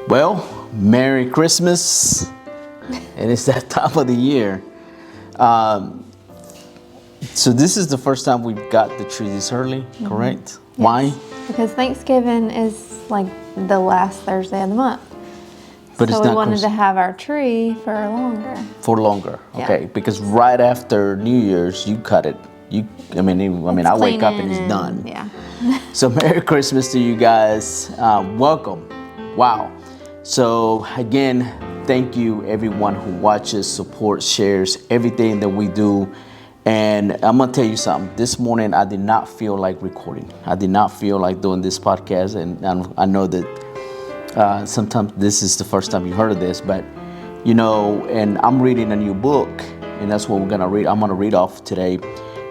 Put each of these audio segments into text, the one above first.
Well, Merry Christmas, and it's that time of the year. Um, so this is the first time we've got the tree this early, correct? Yes. Why? Because Thanksgiving is like the last Thursday of the month. But so it's we not wanted to have our tree for longer. for longer, Yeah. okay? Because right after New Year's, you cut it. I wake up and it's done. Yeah. So Merry Christmas to you guys. Welcome. Wow. So again, thank you everyone who watches, supports, shares everything that we do. And I'm gonna tell you something. This morning I did not feel like recording. I did not feel like doing this podcast, and I know that sometimes this is the first time you heard of this, but and I'm reading a new book, and that's what we're gonna read. I'm gonna read off today,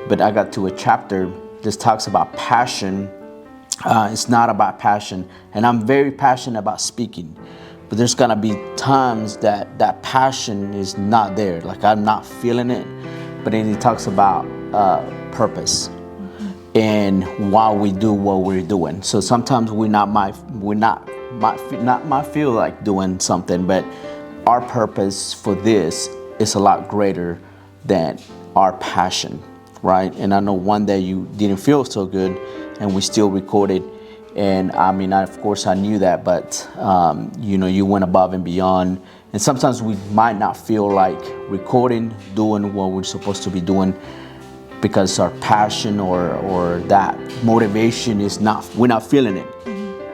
but I got to a chapter that talks about passion. It's not about passion, and I'm very passionate about speaking, but there's gonna be times that passion is not there, like I'm not feeling it. But then he talks about purpose and why we do what we're doing. So sometimes we might feel like doing something, but our purpose for this is a lot greater than our passion, right? And I know one day you didn't feel so good, and we still recorded. And of course I knew that, but you went above and beyond. And sometimes we might not feel like recording, doing what we're supposed to be doing, because our passion or that motivation we're not feeling it.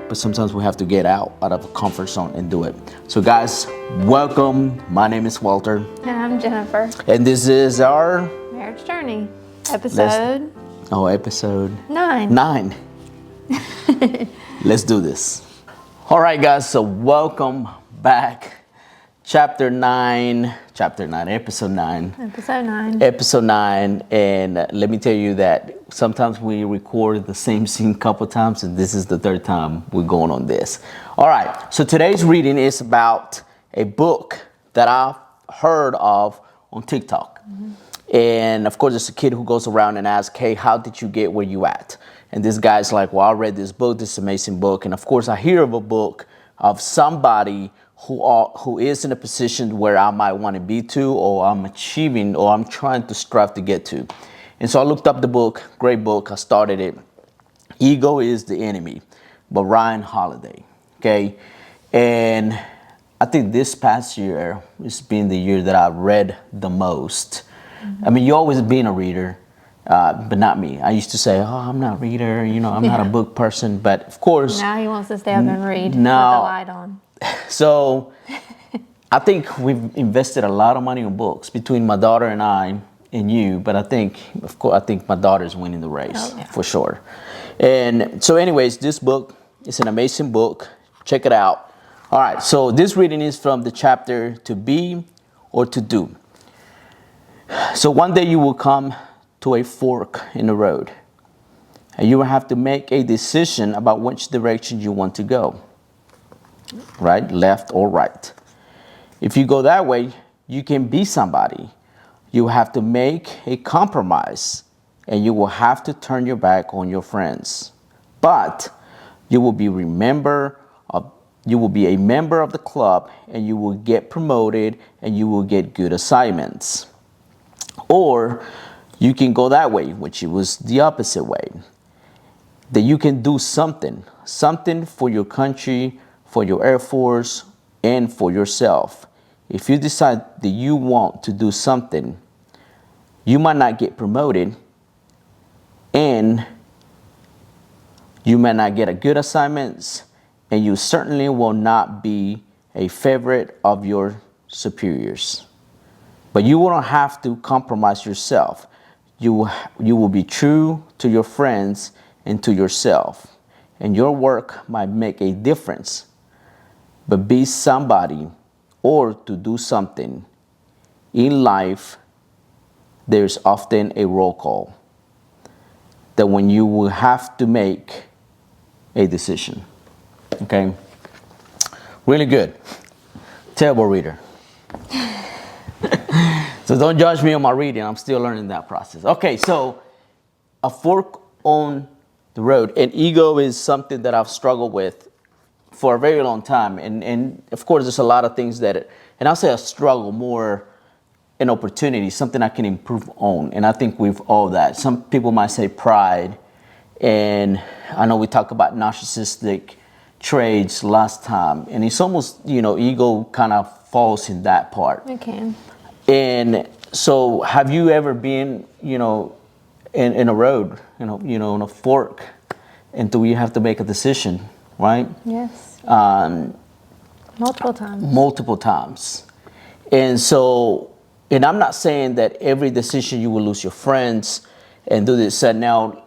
But sometimes we have to get out of the comfort zone and do it. So guys, welcome. My name is Walter. And I'm Jennifer. And this is our Marriage Journey. Episode 9. Let's do this. All right, guys, so welcome back. Episode 9. Episode 9. And let me tell you that sometimes we record the same scene a couple times, and this is the third time we're going on this. All right, so today's reading is about a book that I've heard of on TikTok. And of course, there's a kid who goes around and asks, hey, how did you get where you at? And this guy's like, well, I read this book, this amazing book. And of course, I hear of a book of somebody who is in a position where I might want to be to, or I'm achieving, or I'm trying to strive to get to. And so I looked up the book, great book, I started it. Ego is the Enemy by Ryan Holiday, okay? And I think this past year has been the year that I've read the most. You always been a reader, but not me. I used to say, oh, I'm not a reader, I'm not a book person, but of course. Now he wants to stay up and read with the light on. So I think we've invested a lot of money on books between my daughter and I and you, but I think my daughter's winning the race for sure. And so anyways, this book is an amazing book. Check it out. All right, so this reading is from the chapter To Be or To Do. So one day you will come to a fork in the road, and you will have to make a decision about which direction you want to go. Right, left or right. If you go that way, you can be somebody. You have to make a compromise, and you will have to turn your back on your friends. But you will be a member of the club, and you will get promoted, and you will get good assignments. Or you can go that way, which was the opposite way. That you can do something for your country, for your Air Force, and for yourself. If you decide that you want to do something, you might not get promoted, and you may not get a good assignments, and you certainly will not be a favorite of your superiors. But you won't have to compromise yourself. You will be true to your friends and to yourself, and your work might make a difference. But be somebody or to do something. In life, there's often a roll call that when you will have to make a decision. Okay? Really good. Terrible reader. So don't judge me on my reading. I'm still learning that process. Okay, so a fork on the road. And ego is something that I've struggled with for a very long time, and of course, there's a lot of things that, and I'll say a struggle more an opportunity, something I can improve on, and I think we've all that. Some people might say pride, and I know we talked about narcissistic traits last time, and it's almost, ego kind of falls in that part. Okay. And so, have you ever been, in a road, in a fork, until you have to make a decision, right? Yes. Multiple times. Multiple times. And so, and I'm not saying that every decision you will lose your friends and do this. And now,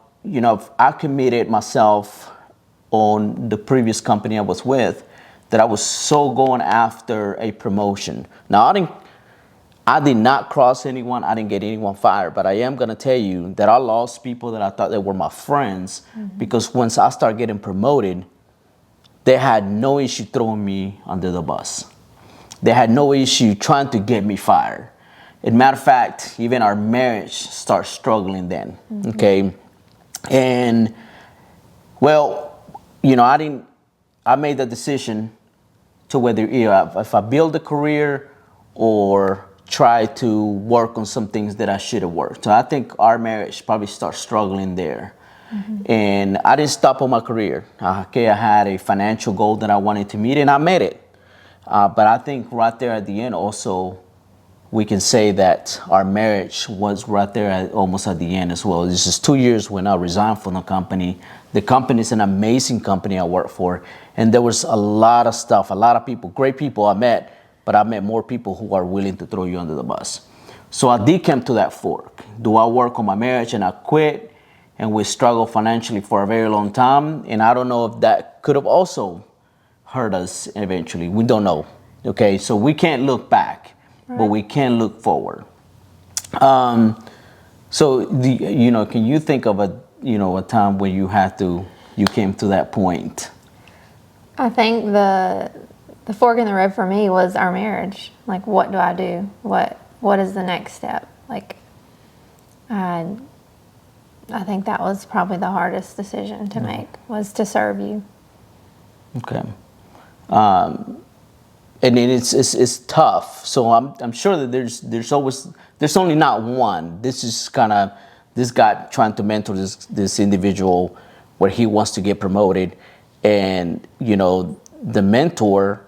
I committed myself on the previous company I was with, that I was so going after a promotion. Now, I did not cross anyone. I didn't get anyone fired, but I am going to tell you that I lost people that I thought they were my friends, because once I started getting promoted, they had no issue throwing me under the bus. They had no issue trying to get me fired. As a matter of fact, even our marriage started struggling then. Okay. And well, I made the decision to whether if I build a career or try to work on some things that I should have worked. So I think our marriage probably started struggling there. And I didn't stop on my career. Okay, I had a financial goal that I wanted to meet, and I made it. But I think right there at the end also, we can say that our marriage was right there almost at the end as well. This is 2 years when I resigned from the company. The company is an amazing company I work for. And there was a lot of stuff, a lot of people, great people I met, but I met more people who are willing to throw you under the bus. So I did come to that fork. Do I work on my marriage and I quit, and we struggled financially for a very long time? And I don't know if that could have also hurt us eventually. We don't know. Okay, so we can't look back. Right. But we can look forward. So, can you think of a time when you came to that point? I think the fork in the road for me was our marriage. Like, what do I do? What is the next step? Like, I think that was probably the hardest decision to make, was to serve you. Okay. And then it's tough. So I'm sure that there's only not one. This is this guy trying to mentor this individual where he wants to get promoted, and the mentor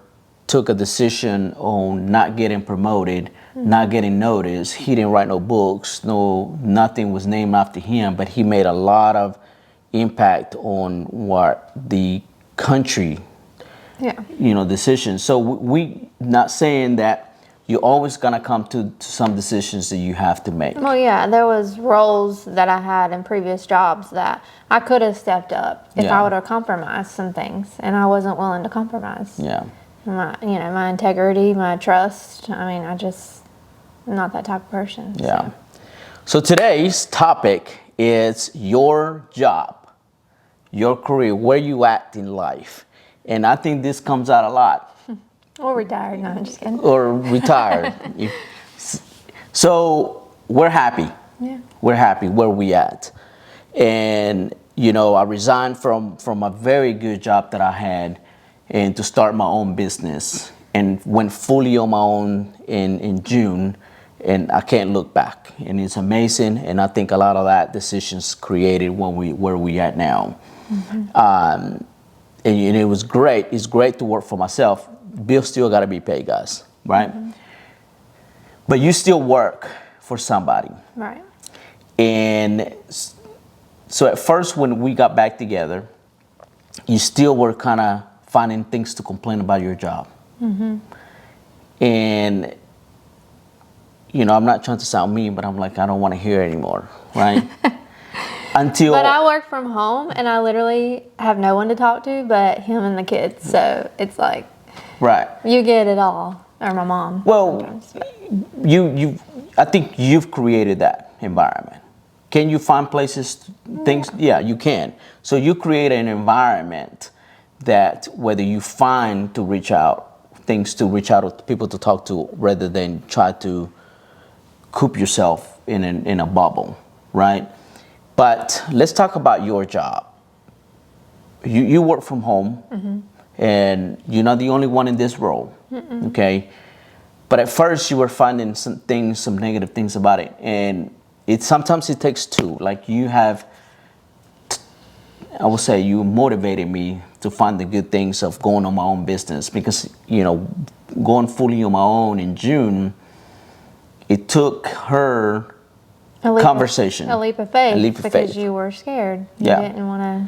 took a decision on not getting promoted, not getting noticed. He didn't write no books, nothing was named after him, but he made a lot of impact on what the country. Yeah. Decisions. So we not saying that you're always gonna come to some decisions that you have to make. Well, yeah, there was roles that I had in previous jobs that I could have stepped up if I would have compromised some things, and I wasn't willing to compromise. Yeah. My integrity, my trust. I'm not that type of person. Yeah. So today's topic is your job, your career, where you at in life. And I think this comes out a lot. Or retired, no, I'm just kidding. Or retired. So we're happy. Yeah. We're happy where we at. And, I resigned from a very good job that I had, and to start my own business, and went fully on my own in June, and I can't look back. And it's amazing. And I think a lot of that decisions created where we at now. And it was great. It's great to work for myself. Bills still got to be paid, guys, right? But you still work for somebody. Right. And so at first, when we got back together, you still were kind of finding things to complain about your job. And, I'm not trying to sound mean, but I'm like, I don't want to hear anymore, right? But I work from home, and I literally have no one to talk to but him and the kids. So it's like, right, you get it all, or my mom. Well, I think you've created that environment. Can you find places, things? Yeah, you can. So you create an environment that whether you find to reach out, things to reach out to people to talk to, rather than try to coop yourself in a bubble, right? But let's talk about your job. You work from home, and you're not the only one in this role. Okay, but at first you were finding some negative things about it, and sometimes it takes two. Like I would say you motivated me to find the good things of going on my own business, because going fully on my own in June, it took her conversation, a leap of faith, because faith. you were scared. You Yeah. didn't want to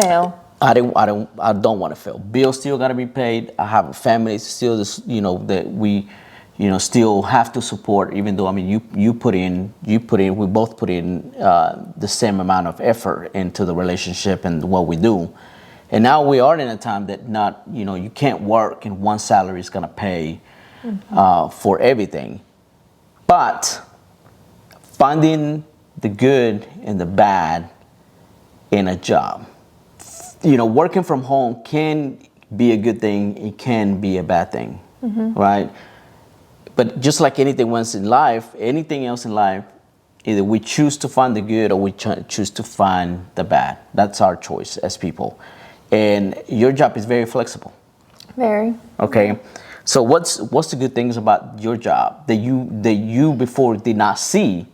fail. I don't want to fail. Bills still got to be paid. I have a family still, that we, still have to support. Even though, I mean, we both put in the same amount of effort into the relationship and what we do. And now we are in a time that you can't work and one salary is gonna pay for everything. But finding the good and the bad in a job. Working from home can be a good thing. It can be a bad thing, right? But just like anything else in life, either we choose to find the good or we choose to find the bad. That's our choice as people. And your job is very flexible. Very. Okay. So what's the good things about your job that you before did not see,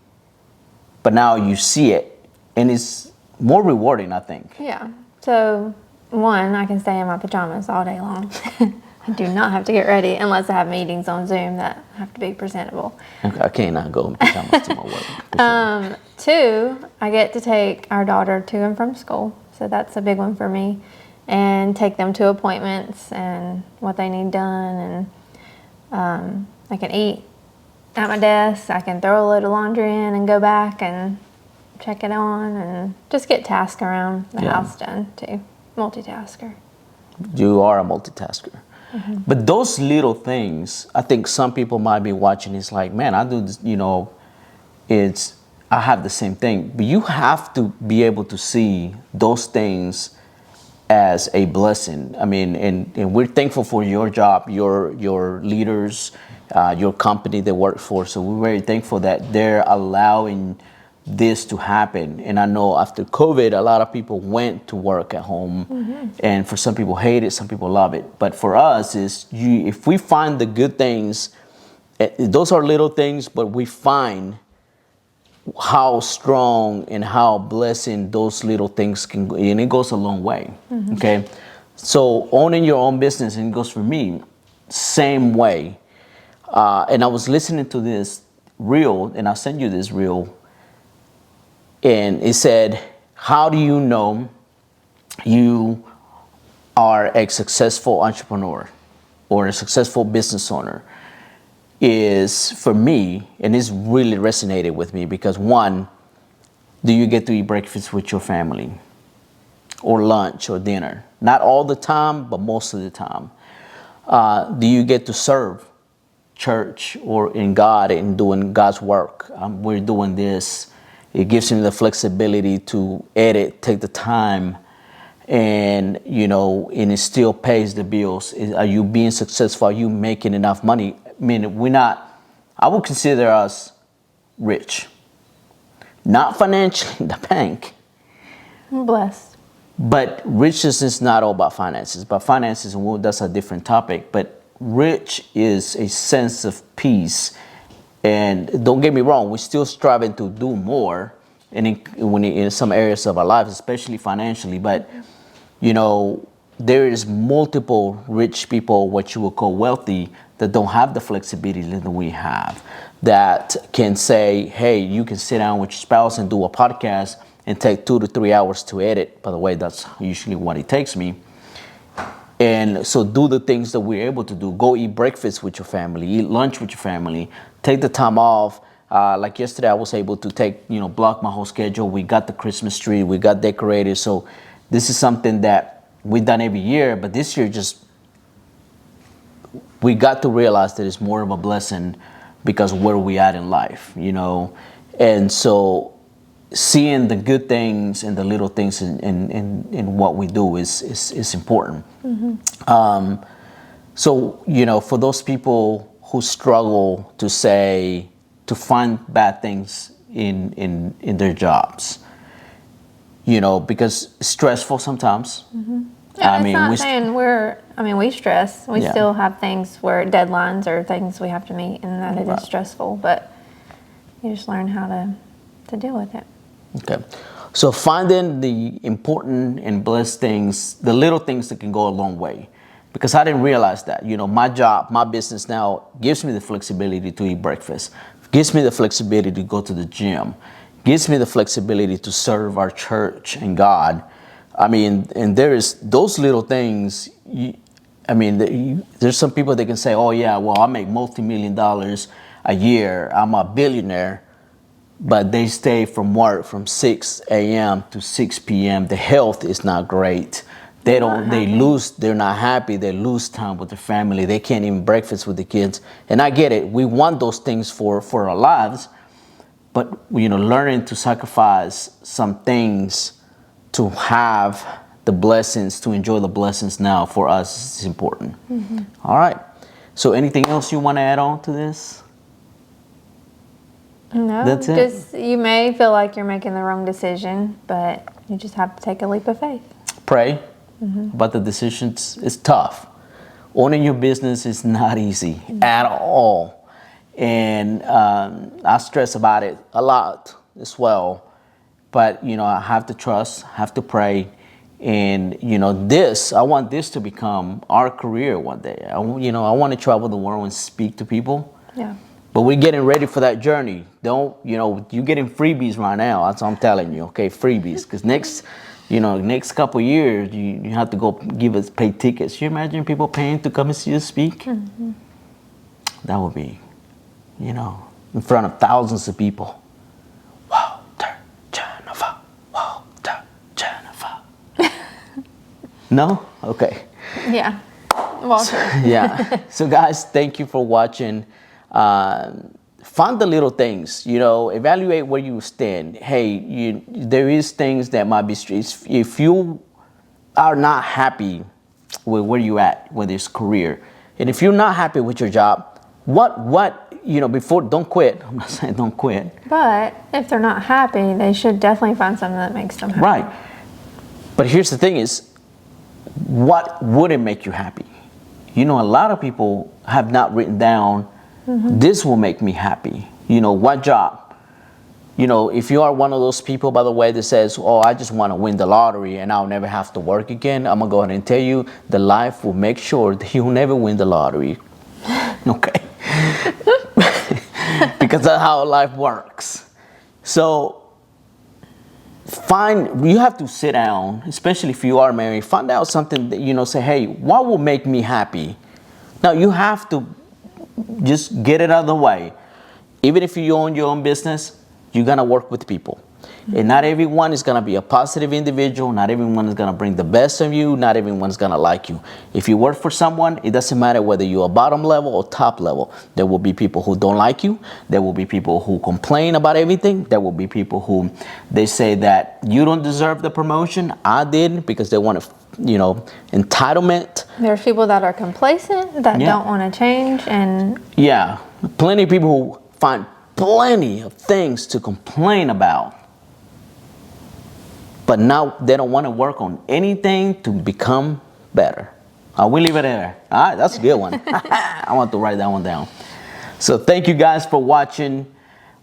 but now you see it, and it's more rewarding, I think. Yeah. So, one, I can stay in my pajamas all day long. I do not have to get ready unless I have meetings on Zoom that have to be presentable. Okay, I cannot go in pajamas to my work. Two, I get to take our daughter to and from school. So that's a big one for me. And take them to appointments and what they need done. And I can eat at my desk. I can throw a load of laundry in and go back and check it on, and just get tasks around the house done too. Multitasker. You are a multitasker. But those little things, I think some people might be watching. It's like, man, I do this. I have the same thing. But you have to be able to see those things as a blessing. I mean, and we're thankful for your job, your leaders, your company they work for. So we're very thankful that they're allowing this to happen. And I know after COVID, a lot of people went to work at home, and for some people hate it, some people love it. But for us, if we find the good things, those are little things, but we find how strong and how blessing those little things can go, and it goes a long way. Okay, so owning your own business, and it goes for me, same way. And I was listening to this reel, and I'll send you this reel. And it said, how do you know you are a successful entrepreneur or a successful business owner? Is for me, and it's really resonated with me, because one, do you get to eat breakfast with your family or lunch or dinner? Not all the time, but most of the time. Do you get to serve church or in God and doing God's work? We're doing this. It gives me the flexibility to edit, take the time, and and it still pays the bills. Are you being successful? Are you making enough money? I mean, I would consider us rich. Not financially in the bank. I'm blessed. But riches is not all about finances. But finances, that's a different topic. But rich is a sense of peace. And don't get me wrong, we're still striving to do more in some areas of our lives, especially financially. But, there is multiple rich people, what you would call wealthy, that don't have the flexibility that we have, that can say, hey, you can sit down with your spouse and do a podcast and take 2 to 3 hours to edit. By the way, that's usually what it takes me. And so do the things that we're able to do. Go eat breakfast with your family, eat lunch with your family, take the time off. Like yesterday, I was able to block my whole schedule. We got the Christmas tree, we got decorated. So this is something that we've done every year, but this year we got to realize that it's more of a blessing because where we at in life, And so seeing the good things and the little things in what we do is important. So, for those people who struggle to find bad things in their jobs, because it's stressful sometimes, Yeah, I it's mean, not we saying we stress. We Yeah. still have things where deadlines or things we have to meet and that it Right. is stressful, but you just learn how to deal with it. Okay. So finding the important and blessed things, the little things that can go a long way. Because I didn't realize that. My job, my business now gives me the flexibility to eat breakfast, gives me the flexibility to go to the gym, gives me the flexibility to serve our church and God. I mean, and there is those little things. There's some people that can say, oh, yeah, well, I make multi-million dollars a year. I'm a billionaire. But they stay from work from 6 a.m. to 6 p.m. The health is not great. They're not happy. They lose time with their family. They can't even breakfast with the kids. And I get it. We want those things for our lives. But, learning to sacrifice some things to have the blessings, to enjoy the blessings now for us is important. Mm-hmm. All right. So anything else you want to add on to this? No, That's it. just you may feel like you're making the wrong decision, but you just have to take a leap of faith. Pray about the decisions. It's tough. Owning your business is not easy at all. And I stress about it a lot as well. But, I have to trust, have to pray. And, I want this to become our career one day. I want to travel the world and speak to people. Yeah. But we're getting ready for that journey. You're getting freebies right now. That's what I'm telling you, okay? Freebies. Because next couple years, you have to go give us pay tickets. You imagine people paying to come and see us speak? Mm-hmm. That would be, in front of thousands of people. Walter Jennifer. Walter Jennifer. No? Okay. Yeah. Walter. Yeah. So guys, thank you for watching. Find the little things, evaluate where you stand. Hey, there is things that might be streets. If you are not happy with where you at, whether it's career, and if you're not happy with your job, before, don't quit. I'm not saying don't quit. But if they're not happy, they should definitely find something that makes them happy. Right. But here's the thing is, what wouldn't make you happy? A lot of people have not written down, this will make me happy. What job? If you are one of those people, by the way, that says, oh, I just want to win the lottery and I'll never have to work again, I'm going to go ahead and tell you, the life will make sure that you'll never win the lottery. Okay? Because that's how life works. So, you have to sit down, especially if you are married, find out something that, say, hey, what will make me happy? Now, you have to just get it out of the way. Even if you own your own business, you're going to work with people. And not everyone is going to be a positive individual. Not everyone is going to bring the best of you. Not everyone is going to like you. If you work for someone, it doesn't matter whether you're a bottom level or top level. There will be people who don't like you. There will be people who complain about everything. There will be people who they say that you don't deserve the promotion. I did, because they want to, entitlement. There's people that are complacent, that don't want to change. And yeah, plenty of people who find plenty of things to complain about. But now they don't want to work on anything to become better. We leave it there. All right, that's a good one. I want to write that one down. So thank you guys for watching.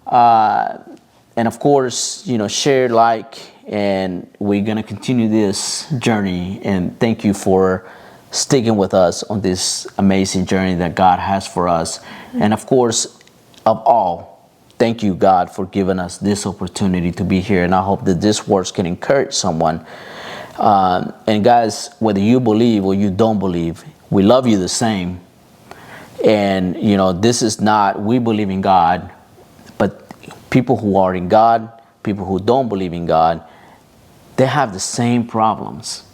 And of course, share, like, and we're going to continue this journey. And thank you for sticking with us on this amazing journey that God has for us. And of course, of all, thank you, God, for giving us this opportunity to be here. And I hope that this words can encourage someone. And guys, whether you believe or you don't believe, we love you the same. And, this is not, we believe in God, but people who are in God, people who don't believe in God, they have the same problems.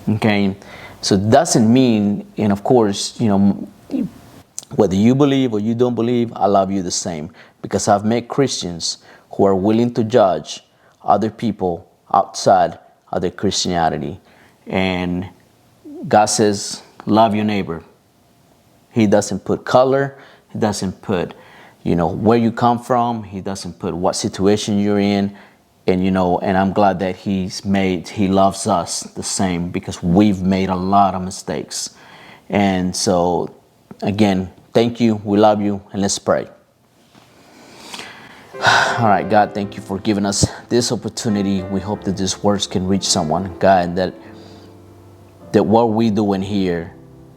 Okay? So it doesn't mean, and of course, whether you believe or you don't believe, I love you the same. Because I've met Christians who are willing to judge other people outside of their Christianity. And God says, love your neighbor. He doesn't put color. He doesn't put, where you come from. He doesn't put what situation you're in. And and I'm glad that he loves us the same, because we've made a lot of mistakes. And so again, thank you, we love you, and let's pray. All right, God, thank you for giving us this opportunity. We hope that these words can reach someone, God, that what we do in here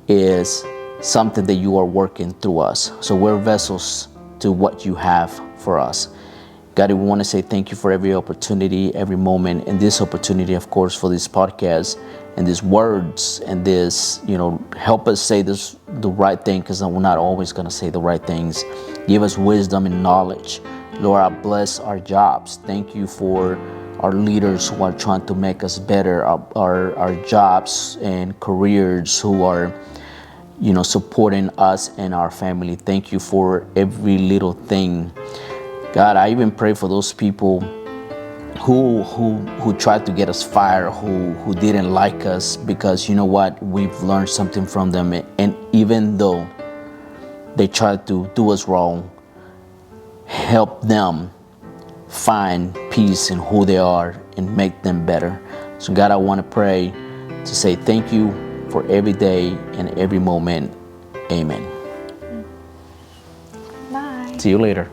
is something that you are working through us. So we're vessels to what you have for us. God, we want to say thank you for every opportunity, every moment, and this opportunity, of course, for this podcast and these words and this, help us say the right thing, because we're not always going to say the right things. Give us wisdom and knowledge. Lord, I bless our jobs. Thank you for our leaders who are trying to make us better, our jobs and careers who are, supporting us and our family. Thank you for every little thing. God, I even pray for those people who tried to get us fired, who didn't like us, because you know what? We've learned something from them. And even though they tried to do us wrong, help them find peace in who they are and make them better. So God, I want to pray to say thank you for every day and every moment. Amen. Bye. See you later.